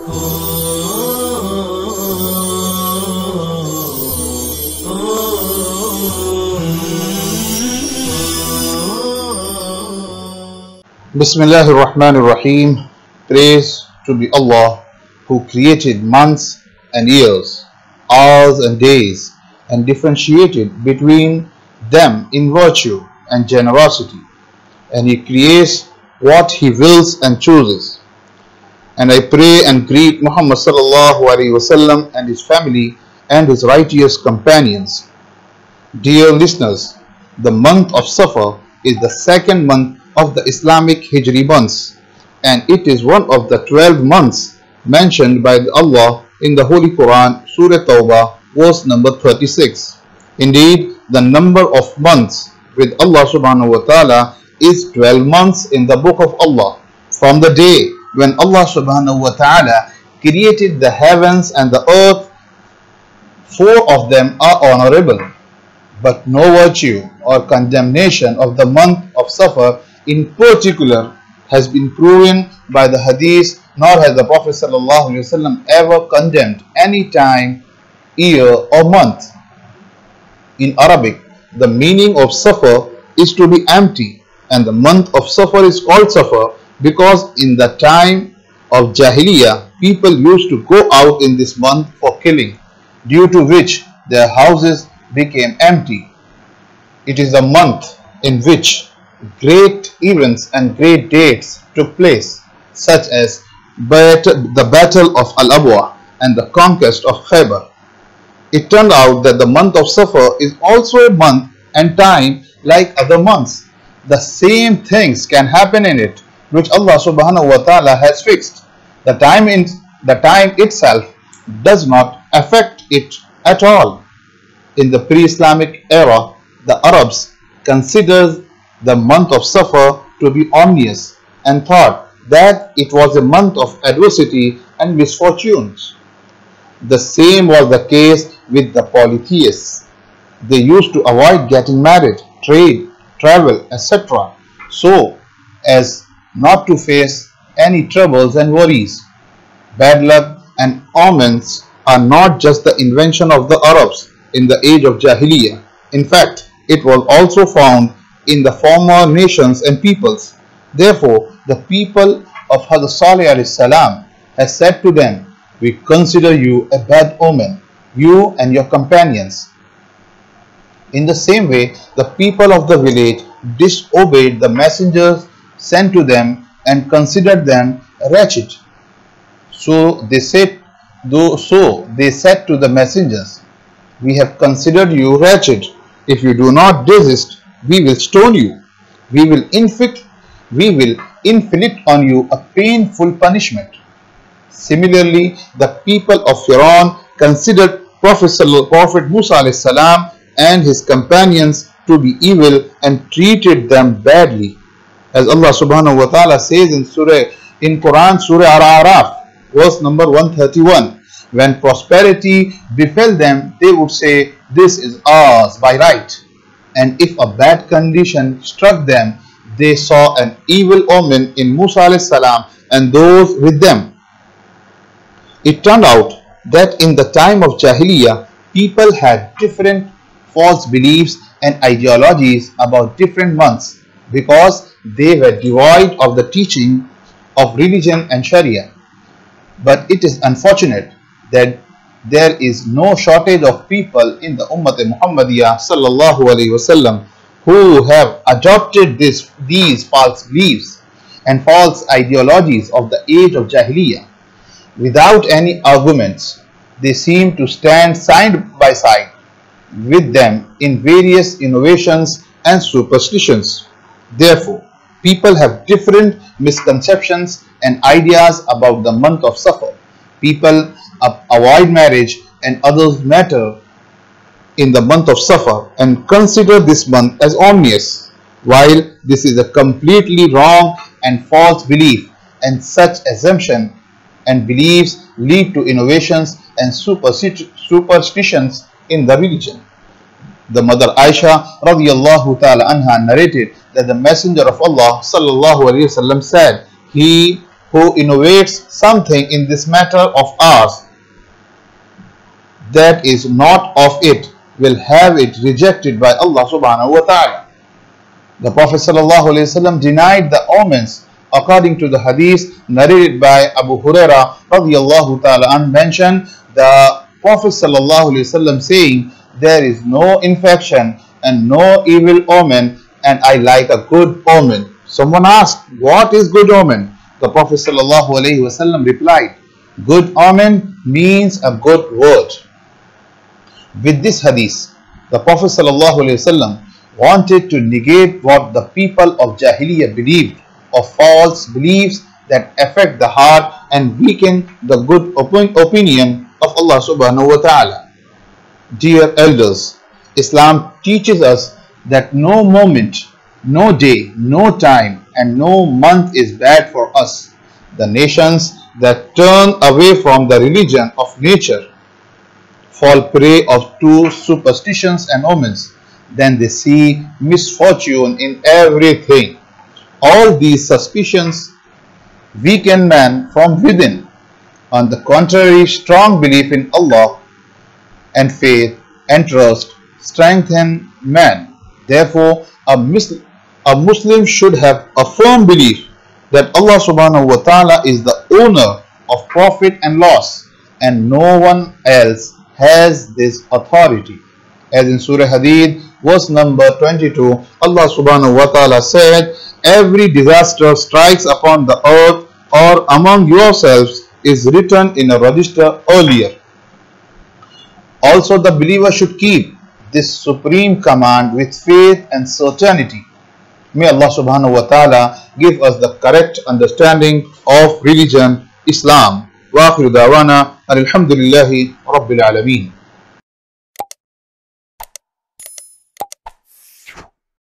Bismillahir Rahmanir Rahim. Praise to be Allah who created months and years, hours and days, and differentiated between them in virtue and generosity. And He creates what He wills and chooses. And I pray and greet Muhammad sallallahu alaihi wasallam and his family and his righteous companions. Dear listeners, the month of Safar is the second month of the Islamic Hijri months, and it is one of the 12 months mentioned by Allah in the Holy Quran, Surah Tawbah, verse number 36. Indeed, the number of months with Allah subhanahu wa ta'ala is 12 months in the book of Allah. From the day when Allah subhanahu wa ta'ala created the heavens and the earth, 4 of them are honorable, but no virtue or condemnation of the month of Safar in particular has been proven by the hadith, nor has the Prophet ﷺ ever condemned any time, year or month. In Arabic, the meaning of Safar is to be empty, and the month of Safar is called Safar because in the time of Jahiliyyah, people used to go out in this month for killing, due to which their houses became empty. It is a month in which great events and great dates took place, such as the Battle of Al-Abwa and the conquest of Khaybar. It turned out that the month of Safar is also a month and time like other months. The same things can happen in it, which Allah subhanahu wa ta'ala has fixed. The time itself does not affect it at all. In the pre-Islamic era, the Arabs considered the month of Safar to be ominous and thought that it was a month of adversity and misfortunes. The same was the case with the polytheists. They used to avoid getting married, trade, travel, etc., so as not to face any troubles and worries. Bad luck and omens are not just the invention of the Arabs in the age of Jahiliyyah. In fact, it was also found in the former nations and peoples. Therefore, the people of Hazrat Salih alayhi salam has said to them, "We consider you a bad omen, you and your companions." In the same way, the people of the village disobeyed the messengers sent to them and considered them wretched. So they said to the messengers, "We have considered you wretched. If you do not desist, we will stone you. We will inflict on you a painful punishment." Similarly, the people of Fir'aun considered Prophet Musa alayhi salam and his companions to be evil and treated them badly. As Allah subhanahu wa ta'ala says in Quran, Surah Al-A'raf, verse number 131, when prosperity befell them, they would say, "This is ours by right." And if a bad condition struck them, they saw an evil omen in Musa alayhi salam and those with them. It turned out that in the time of Jahiliyyah, people had different false beliefs and ideologies about different months because they were devoid of the teaching of religion and Sharia. But it is unfortunate that there is no shortage of people in the Ummah Muhammadiyah sallallahu alaihi wasallam who have adopted these false beliefs and false ideologies of the age of Jahiliyyah. Without any arguments, they seem to stand side by side with them in various innovations and superstitions. Therefore, people have different misconceptions and ideas about the month of Safar. People avoid marriage and others matter in the month of Safar and consider this month as ominous, while this is a completely wrong and false belief, and such assumption and beliefs lead to innovations and superstitions in the religion. The mother Aisha radiyallahu ta'ala anha narrated that the Messenger of Allah sallallahu alaihi wasallam said, "He who innovates something in this matter of ours that is not of it will have it rejected by Allah subhanahu wa ta'ala. The Prophet ﷺ denied the omens according to the hadith narrated by Abu Huraira radiallahu ta'ala and mentioned the Prophet ﷺ saying, "There is no infection and no evil omen, and I like a good omen." Someone asked, "What is good omen?" The Prophet ﷺ replied, "Good omen means a good word." With this hadith, the Prophet ﷺ wanted to negate what the people of Jahiliyyah believed of false beliefs that affect the heart and weaken the good opinion of Allah subhanahu wa ta'ala. Dear elders, Islam teaches us that no moment, no day, no time, and no month is bad for us. The nations that turn away from the religion of nature fall prey of two superstitions and omens. Then they see misfortune in everything. All these suspicions weaken man from within. On the contrary, strong belief in Allah and faith and trust strengthen man. Therefore, a Muslim should have a firm belief that Allah subhanahu wa ta'ala is the owner of profit and loss, and no one else has this authority. As in Surah Hadid, verse number 22, Allah subhanahu wa ta'ala said, "Every disaster strikes upon the earth or among yourselves is written in a register earlier." Also, the believer should keep this supreme command with faith and certainty. May Allah subhanahu wa ta'ala give us the correct understanding of religion, Islam. Wa akhiru da'wana alhamdulillahi rabbil alameen.